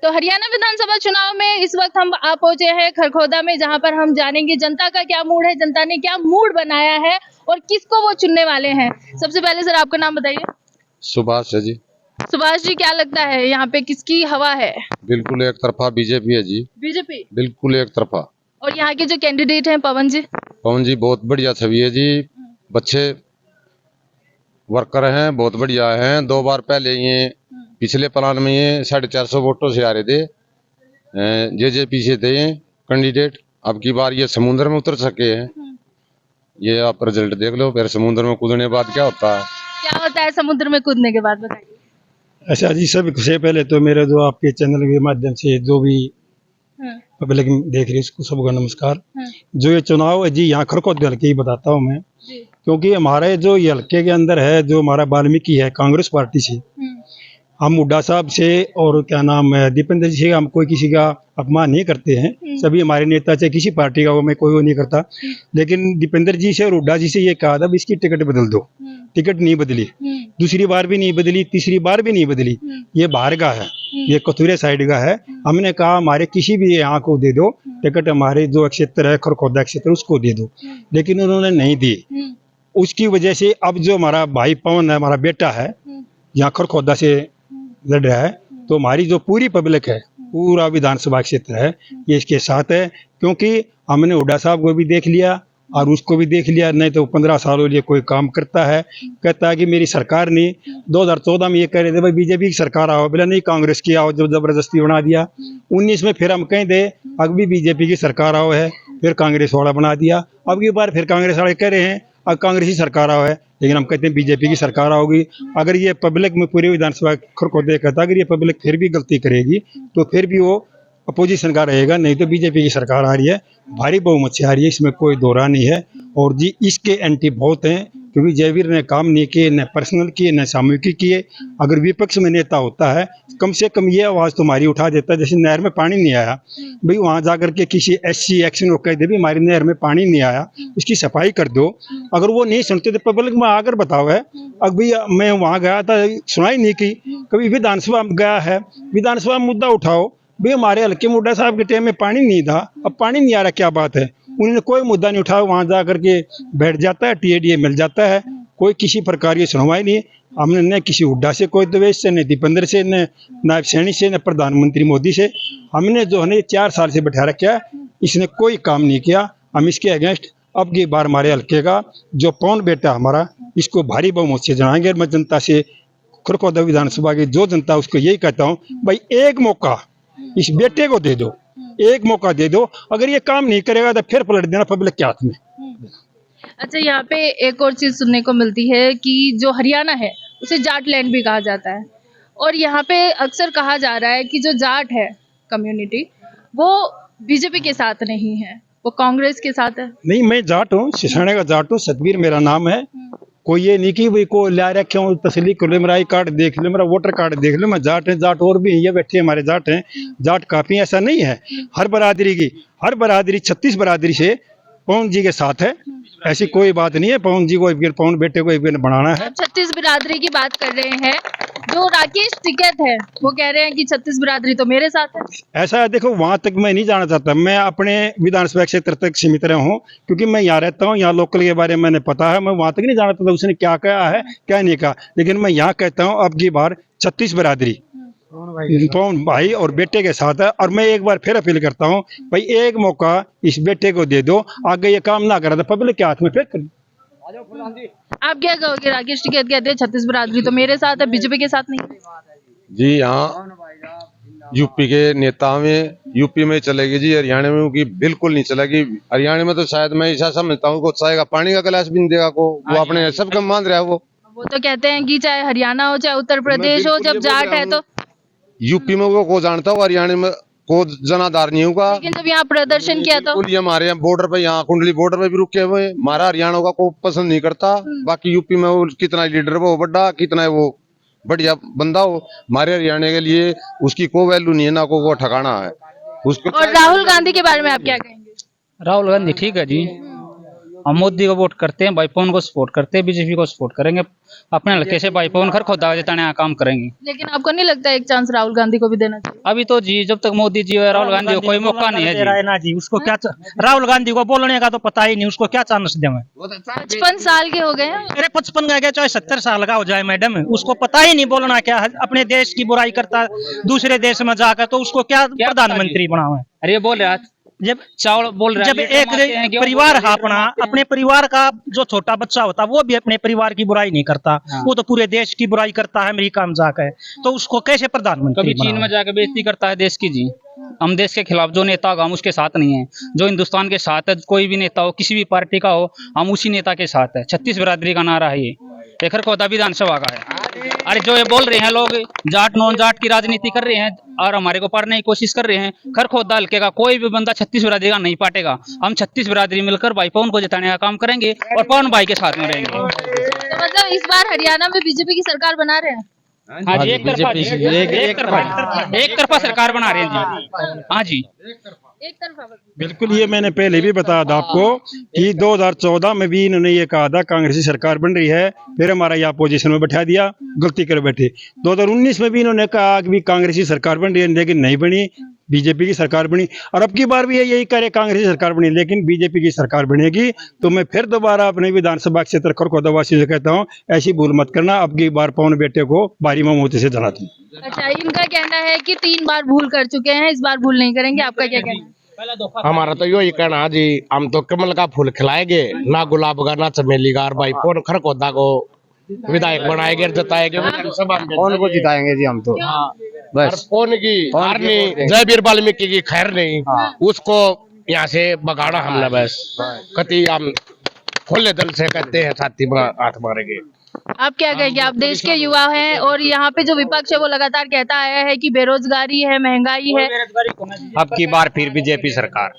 तो हरियाणा विधानसभा चुनाव में इस वक्त हम आ पहुंचे हैं खरखोदा में, जहां पर हम जानेंगे जनता का क्या मूड है, जनता ने क्या मूड बनाया है और किसको वो चुनने वाले हैं। सबसे पहले सर आपका नाम बताइए। सुभाष है जी। सुभाष जी, क्या लगता है यहाँ पे किसकी हवा है? बिल्कुल एक तरफा बीजेपी है जी। बीजेपी। बिल्कुल एक तरफा। और यहाँ के जो कैंडिडेट हैं पवन जी? पवन जी बहुत बढ़िया छवि है जी। बच्चे वर्कर हैं, बहुत बढ़िया हैं। 2 बार पहले ये पिछले प्लान में ये 450 वोटों से आ रहे थे, जेजेपी से थे ये कैंडिडेट। अब की बार ये समुद्र में उतर सके हैं। ये आप रिजल्ट देख लो, फिर समुद्र में कूदने के बाद क्या होता है। क्या होता है समुद्र में कूदने के बाद, बताइए। अच्छा जी, सबसे पहले तो मेरे जो आपके चैनल के माध्यम से जो भी पब्लिक देख रही है उसको सबको नमस्कार। जो ये चुनाव है जी, यहाँ खरखोद हल्के ही बताता हूँ मैं, क्योंकि हमारे जो ये हल्के के अंदर है, जो हमारा वाल्मीकि है कांग्रेस पार्टी से, हम हुड्डा साहब से और क्या नाम है दीपेंद्र जी से हम कोई किसी का अपमान नहीं करते हैं। सभी हमारे नेता से किसी पार्टी का वो मैं कोई वो नहीं करता, लेकिन दीपेंद्र जी से और हुड्डा जी से ये कहा था इसकी टिकट बदल दो। टिकट नहीं बदली, दूसरी बार भी नहीं बदली, तीसरी बार भी नहीं बदली। ये बाहर का है, ये कथुरे साइड का है। हमने कहा हमारे किसी भी यहाँ को दे दो टिकट, हमारे जो क्षेत्र है खरखोदा क्षेत्र उसको दे दो, लेकिन उन्होंने नहीं दी। उसकी वजह से अब जो हमारा भाई पवन है, हमारा बेटा है, यहाँ खरखोदा से लड़ रहा है, तो हमारी जो पूरी पब्लिक है, पूरा विधानसभा क्षेत्र है, ये इसके साथ है। क्योंकि हमने हुड्डा साहब को भी देख लिया और उसको भी देख लिया, नहीं तो 15 सालों लिए कोई काम करता है, कहता है कि मेरी सरकार ने 2014 में ये कह रहे थे भाई बीजेपी की सरकार आओ, बोला नहीं कांग्रेस की आओ, जब जबरदस्ती बना दिया। 19 में फिर हम कहें थे अब भी बीजेपी की सरकार आओ है, फिर कांग्रेस वाला बना दिया। अब की बार फिर कांग्रेस वाले कह रहे हैं अब कांग्रेस की सरकार आओ है, लेकिन हम कहते हैं बीजेपी की सरकार आओगी। अगर ये पब्लिक में पूरे विधानसभा खरखोदा कहता अगर ये पब्लिक फिर भी गलती करेगी तो फिर भी वो अपोजिशन का रहेगा, नहीं तो बीजेपी की सरकार आ रही है, भारी बहुमत से आ रही है, इसमें कोई दो राह नहीं है। और जी इसके एंटी बहुत हैं, क्योंकि जयवीर ने काम नहीं किए, न पर्सनल किए न सामूहिक किए। अगर विपक्ष में नेता होता है कम से कम ये आवाज़ तुम्हारी उठा देता है। जैसे नहर में पानी नहीं आया भाई, वहाँ जाकर के किसी SC एक्शन को कह दे भी हमारी नहर में पानी नहीं आया, उसकी सफाई कर दो। अगर वो नहीं सुनते तो पब्लिक में आकर बताओ है। अब भी मैं वहाँ गया था, सुनाई नहीं की। कभी विधानसभा में गया है, विधानसभा में मुद्दा उठाओ भाई हमारे हल्के में हुड्डा साहब के टाइम में पानी नहीं था, अब पानी नहीं आ रहा, क्या बात है। उन्होंने कोई मुद्दा नहीं उठाया, वहाँ जा करके बैठ जाता है, TADA मिल जाता है, कोई किसी प्रकार की सुनवाई नहीं। हमने न किसी हुड्डा से कोई द्वेष से, न दीपेंद्र से, न नायब सैनी से, न प्रधानमंत्री मोदी से। हमने जो है 4 साल से बैठा रखा है, इसने कोई काम नहीं किया। हम इसके अगेंस्ट अब की बार हमारे हल्के का जो पवन बेटा हमारा, इसको भारी बहुमत से जनाएंगे। मैं जनता से खरखोदा विधानसभा की जो जनता उसको यही कहता हूँ भाई एक मौका इस बेटे को दे दो, एक मौका दे दो। अगर ये काम नहीं करेगा तो फिर पलट देना पब्लिक के हाथ में। अच्छा, यहाँ पे एक और चीज सुनने को मिलती है कि जो हरियाणा है उसे जाट लैंड भी कहा जाता है, और यहाँ पे अक्सर कहा जा रहा है कि जो जाट है कम्युनिटी वो बीजेपी के साथ नहीं है, वो कांग्रेस के साथ है। नहीं, मैं जाट हूँ, सिसाने का जाट हूँ, सतबीर मेरा नाम है। कोई ये नहीं कि भाई को ला रखे हूँ तसली कर लो, मेरा आई कार्ड देख लो, मेरा वोटर कार्ड देख लो, मैं जाट है। जाट और भी ये बैठे हमारे जाट हैं, जाट काफी, ऐसा नहीं है। हर बरादरी 36 बरादरी से पवन जी के साथ है, ऐसी कोई बात नहीं है। पवन जी को पवन बेटे को एक बनाना है। 36 बिरादरी की बात कर रहे हैं, जो राकेश टिकैत है वो कह रहे हैं कि 36 बिरादरी तो मेरे साथ है। ऐसा है, देखो वहां तक मैं नहीं जाना चाहता, मैं अपने विधानसभा क्षेत्र तक सीमित रहा हूँ, क्योंकि मैं यहाँ रहता हूँ, यहाँ लोकल के बारे में मैंने पता है। मैं वहां तक नहीं जाना चाहता उसने क्या कहा है क्या नहीं कहा, लेकिन मैं यहाँ कहता हूँ अब की बार 36 बिरादरी पवन भाई और बेटे के साथ है। और मैं एक बार फिर अपील करता हूँ भाई एक मौका इस बेटे को दे दो, आगे ये काम ना करा तो पब्लिक के हाथ में फिर कर। आप क्या कहोगे? राकेश टिकैत कहते हैं 36 बिरादरी तो मेरे साथ है, बीजेपी के साथ नहीं। जी यहाँ यूपी के नेता में यूपी में चलेगी जी, हरियाणा में की बिल्कुल नहीं चलेगी। हरियाणा में तो शायद मैं ऐसा समझता हूँ चाहेगा पानी का गिलास भी नहीं देगा को, वो अपने सबका मान रहा है। वो तो कहते हैं कि चाहे हरियाणा हो चाहे उत्तर प्रदेश हो, जब जाट है तो यूपी में वो को जानता हूँ, हरियाणा में को जनाधार नहीं होगा। लेकिन जब यहाँ प्रदर्शन किया तो ये हमारे यहाँ बॉर्डर पे, यहाँ कुंडली बॉर्डर पे भी रुके हुए, हमारा हरियाणा का को पसंद नहीं करता। बाकी यूपी में वो कितना लीडर वो बड़ा, कितना वो बढ़िया बंदा हो, हमारे हरियाणा के लिए उसकी कोई वैल्यू नहीं है, ना को ठिकाना है उसको। और राहुल गांधी के बारे में आप क्या कहेंगे? राहुल गांधी ठीक है जी, हम मोदी को वोट करते हैं, भाई पवन को सपोर्ट करते हैं, बीजेपी को सपोर्ट करेंगे, अपने हल्के से भाई पवन खरखोदा जिताने का काम करेंगे। लेकिन आपको नहीं लगता एक चांस राहुल गांधी को भी देना चाहिए? अभी तो जी जब तक मोदी जी और राहुल गांधी को कोई मौका नहीं है दे रहा है जी। ना जी, उसको क्या राहुल गांधी को बोलने का तो पता ही नहीं, उसको क्या चांस देंगे। 55 साल के हो गए हैं। अरे 55 का क्या, चाहे 70 साल का हो जाए मैडम, उसको पता ही नहीं बोलना क्या है। अपने देश की बुराई करता दूसरे देश में जाकर, तो उसको क्या प्रधानमंत्री बना हुआ है। अरे ये बोल रहा जब चावल बोल रहा जब एक परिवार है अपना, अपने परिवार का जो छोटा बच्चा होता है वो भी अपने परिवार की बुराई नहीं करता, वो तो पूरे देश की बुराई करता है अमेरिका में जाकर, तो उसको कैसे प्रधानमंत्री कभी चीन में जाकर बेइज्जती करता है देश की जी। हम देश के खिलाफ जो नेता होगा हम उसके साथ नहीं है, जो हिंदुस्तान के साथ है, कोई भी नेता हो किसी भी पार्टी का हो, हम उसी नेता के साथ है। 36 बिरादरी का नारा है ये खरखोदा विधानसभा का है। अरे जो ये बोल रहे हैं लोग जाट नॉन जाट की राजनीति कर रहे हैं और हमारे को पढ़ने की कोशिश कर रहे हैं, खरखोदा हल्के का कोई भी बंदा 36 बिरादरी का नहीं पाटेगा। हम 36 बिरादरी मिलकर भाई पवन को जिताने का काम करेंगे और पवन भाई के साथ में रहेंगे। तो मतलब इस बार हरियाणा में बीजेपी की सरकार बना रहे हैं? हाँ जी, एक तरफा सरकार बना रहे हैं जी। हाँ जी, एक तरफा बस। बिल्कुल, ये मैंने पहले भी बताया था आपको कि 2014 में भी इन्होंने ये कहा था कांग्रेस की सरकार बन रही है, फिर हमारा ये अपोजिशन में बैठा दिया, गलती कर बैठे। 2019 में भी इन्होंने कहा कि भी कांग्रेस की सरकार बन रही है, लेकिन नहीं बनी, बीजेपी की सरकार बनी। और अब की बार भी यही करे कांग्रेस की सरकार बनी, लेकिन बीजेपी की सरकार बनेगी। तो मैं फिर दोबारा अपने विधानसभा क्षेत्र खरखोदावासी से कहता हूँ, ऐसी भूल मत करना, अब की बार पवन बेटे को बारी मोती से जला दूं। अच्छा, इनका कहना है कि 3 बार भूल कर चुके हैं, इस बार भूल नहीं करेंगे। आपका क्या कहना है? हमारा तो यही कहना है जी, हम तो कमल का फूल खिलाएंगे, ना गुलाब का ना चमेली का, और भाई पवन खरखोदा को विधायक बनाएंगे, जिताएंगे विधानसभा में। कौन को जिताएंगे जी हम तो बस। कौन की हार नहीं, जय वीर वाल्मीकि की खैर नहीं, उसको यहाँ से बगाड़ा हमने बस। कति हम खुले दिल से कहते हैं, छाती में हाथ मारेंगे। आप क्या कहेंगे? आप देश के युवा हैं और यहाँ पे जो विपक्ष है वो लगातार कहता आया है कि बेरोजगारी है, महंगाई है। अब की बार फिर बीजेपी सरकार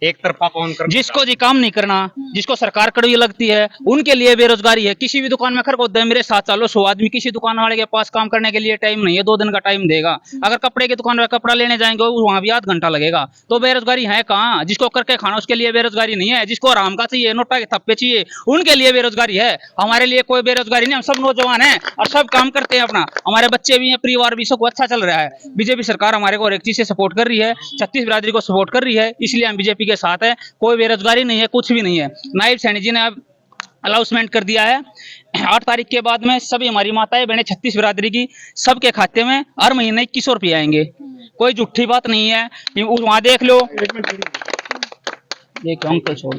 एक तरफा कौन कर, जिसको जी काम नहीं करना, जिसको सरकार कड़वी लगती है, उनके लिए बेरोजगारी है। किसी भी दुकान में खरखोदा है, मेरे साथ चालो 100 आदमी, किसी दुकान वाले के पास काम करने के लिए टाइम नहीं है, 2 दिन का टाइम देगा। अगर कपड़े की दुकान में कपड़ा लेने जाएंगे वहां भी आध घंटा लगेगा। तो बेरोजगारी है कहाँ? जिसको करके खाना उसके लिए बेरोजगारी नहीं है, जिसको आराम का चाहिए, नोटा के थप्पे चाहिए, उनके लिए बेरोजगारी है। हमारे लिए कोई बेरोजगारी नहीं, हम सब नौजवान हैं और सब काम करते हैं अपना, हमारे बच्चे भी हैं, परिवार भी, सब अच्छा चल रहा है। बीजेपी सरकार हमारे को एक चीज से सपोर्ट कर रही है, 36 बिरादरी को सपोर्ट कर रही है, इसलिए हम बीजेपी के साथ है। कोई बेरोजगारी नहीं है, कुछ भी नहीं है। नायब सैनी जी ने अब अनाउंसमेंट कर दिया है 8 तारीख के बाद में सभी हमारी माताएं बहनें 36 बिरादरी की सबके खाते में हर महीने 2100 रुपये आएंगे। कोई झूठी बात नहीं है, वहां देख लो। अंकल छोड़।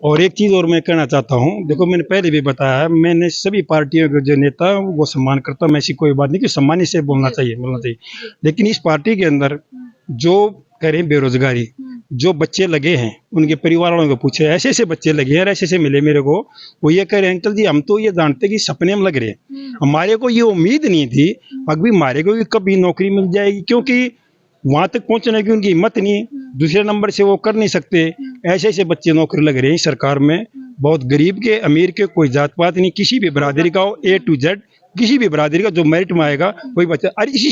और एक चीज और मैं कहना चाहता हूँ, देखो मैंने पहले भी बताया है, मैंने सभी पार्टियों के जो नेता वो सम्मान करता हूँ, मैं ऐसी कोई बात नहीं कि सम्मान से बोलना चाहिए, लेकिन इस पार्टी के अंदर जो करें बेरोजगारी, जो बच्चे लगे हैं उनके परिवार वालों को पूछे, ऐसे ऐसे बच्चे लगे हैं, ऐसे ऐसे मिले मेरे को, वो ये कह रहे हैं अंकल जी हम तो ये जानते कि सपने में लग रहे हैं, हमारे को ये उम्मीद नहीं थी अभी हमारे को कभी नौकरी मिल जाएगी, क्योंकि वहां तक पहुंचने की उनकी हिम्मत नहीं, दूसरे नंबर से वो कर नहीं सकते। ऐसे ऐसे बच्चे नौकरी लग रहे हैं सरकार में, बहुत गरीब के अमीर के कोई जात पात नहीं, किसी भी बरादरी का हो, A to Z किसी भी बरादरी का जो मेरिट में आएगा वही बच्चा। अरे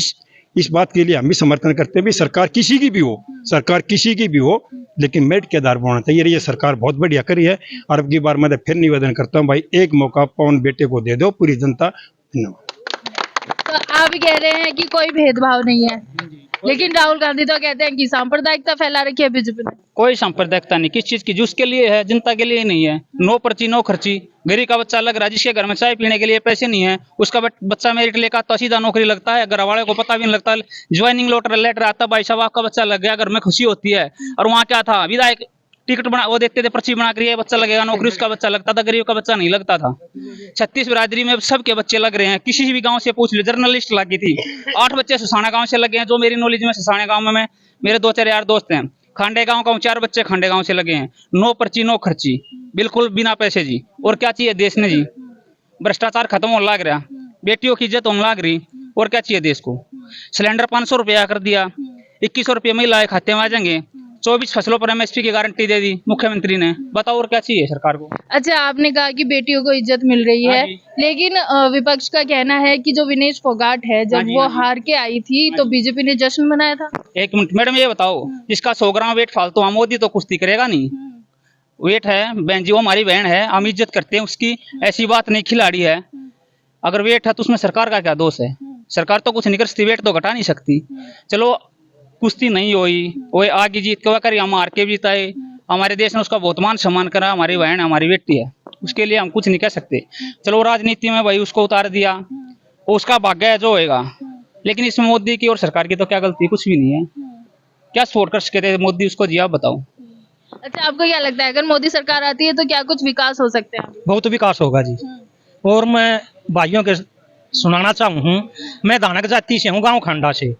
इस बात के लिए हम भी समर्थन करते हैं भी सरकार किसी की भी हो, सरकार किसी की भी हो, लेकिन मेरिट के आधार पर होना चाहिए। ये सरकार बहुत बढ़िया करी है और अब की बार मैं फिर निवेदन करता हूँ भाई एक मौका पवन बेटे को दे दो, पूरी जनता। तो आप कह रहे हैं कि कोई भेदभाव नहीं है, लेकिन राहुल गांधी तो कहते हैं कि सांप्रदायिकता फैला रखी है बीजेपी ने। कोई सांप्रदायिकता नहीं, किस चीज की, जिसके लिए है जनता के लिए नहीं है। नो पर्ची नो खर्ची, गरीब का बच्चा लग रहा है, जिसके घर में चाय पीने के लिए पैसे नहीं है, उसका बच्चा मेरिट लेकर तो सीधा नौकरी लगता है, घर वाले को पता भी नहीं लगता, ज्वाइनिंग लेटर आता, भाई साहब आपका बच्चा लग गया, घर में खुशी होती है। और वहाँ क्या था, विधायक टिकट बना वो देते थे, पर्ची बना कर बच्चा लगेगा नौकरी, उसका बच्चा लगता था, गरीब का बच्चा नहीं लगता था। 36 बिरादरी में सबके बच्चे लग रहे हैं, किसी भी गांव से पूछ लो, जर्नलिस्ट लगी थी, 8 बच्चे ससाना गांव से लगे हैं, जो मेरी नॉलेज में ससाना गांव में मेरे 2-4 यार दोस्त हैं। खांडे गांव का 4 बच्चे खांडे गांव से लगे हैं। नो पर्ची नो खर्ची, बिल्कुल बिना पैसे जी। और क्या चाहिए देश ने जी? भ्रष्टाचार खत्म होने लग रहा, बेटियों की इज्जत होने लग रही, और क्या चाहिए देश को? सिलेंडर 500 रुपया कर दिया, 2100 रुपये महिला खाते में आ जाएंगे, 24 फसलों पर MSP की गारंटी दे दी मुख्यमंत्री ने। बताओ और क्या चाहिए सरकार को? अच्छा, आपने कहा कि बेटियों को इज्जत मिल रही है, लेकिन विपक्ष का कहना है कि जो विनेश फोगाट है, जब वो हार के आई थी तो बीजेपी ने जश्न मनाया था। 1 मिनट मैडम, ये बताओ, जिसका 100 ग्राम वेट फालतू, मोदी तो कुश्ती करेगा नहीं, वेट है, बहन जी वो हमारी बहन है, हम इज्जत करते हैं उसकी, ऐसी बात नहीं, खिलाड़ी है। अगर वेट है तो उसमें सरकार का क्या दोष है? सरकार तो कुछ नहीं कर सकती, वेट तो घटा नहीं सकती। चलो कुश्ती नहीं हुई, वो आगे जीत के कर, हम हार के भी जीताए, हमारे देश ने उसका बहुत मान सम्मान करा, हमारी बहन हमारी बेटी है, उसके लिए हम कुछ नहीं कह सकते। चलो राजनीति में भाई उसको उतार दिया, वो उसका भाग्य है जो होएगा, लेकिन इसमें मोदी की और सरकार की तो क्या गलती? कुछ भी नहीं है। क्या सपोर्ट कर सकते थे मोदी उसको? जी आप बताओ। अच्छा, आपको क्या लगता है अगर मोदी सरकार आती है तो क्या कुछ विकास हो सकते हैं? बहुत विकास होगा जी। और मैं भाइयों के सुनाना चाहूँ, मैं धानक जाति से हूँ, गांव खंडा से।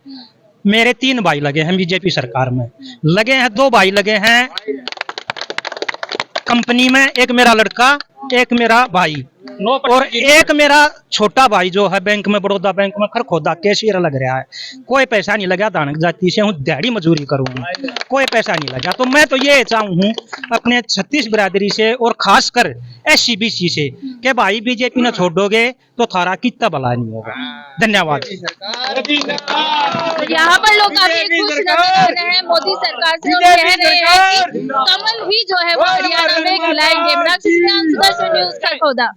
मेरे 3 भाई लगे हैं बीजेपी सरकार में, लगे हैं 2 भाई लगे हैं कंपनी में, एक मेरा लड़का, एक मेरा भाई, और एक मेरा छोटा भाई जो है बैंक में, बड़ौदा बैंक में खरखोदा कैशियर लग रहा है। कोई पैसा नहीं लगा, धानक जाति से हूँ, दिहाड़ी मजदूरी करूंगा, कोई पैसा नहीं लगा। तो मैं तो ये चाहूँ अपने 36 बिरादरी से और खासकर SC/BC से कि भाई बीजेपी ने छोड़ोगे तो थारा कितना भला नहीं होगा। धन्यवाद। यहाँ पर लोग काफी खुश नजर आ रहे हैं मोदी सरकार से, और कह रहे हैं कि कमल ही जो है वो हरियाणा में खिलाएंगे। सुदर्शन न्यूज का खोदा।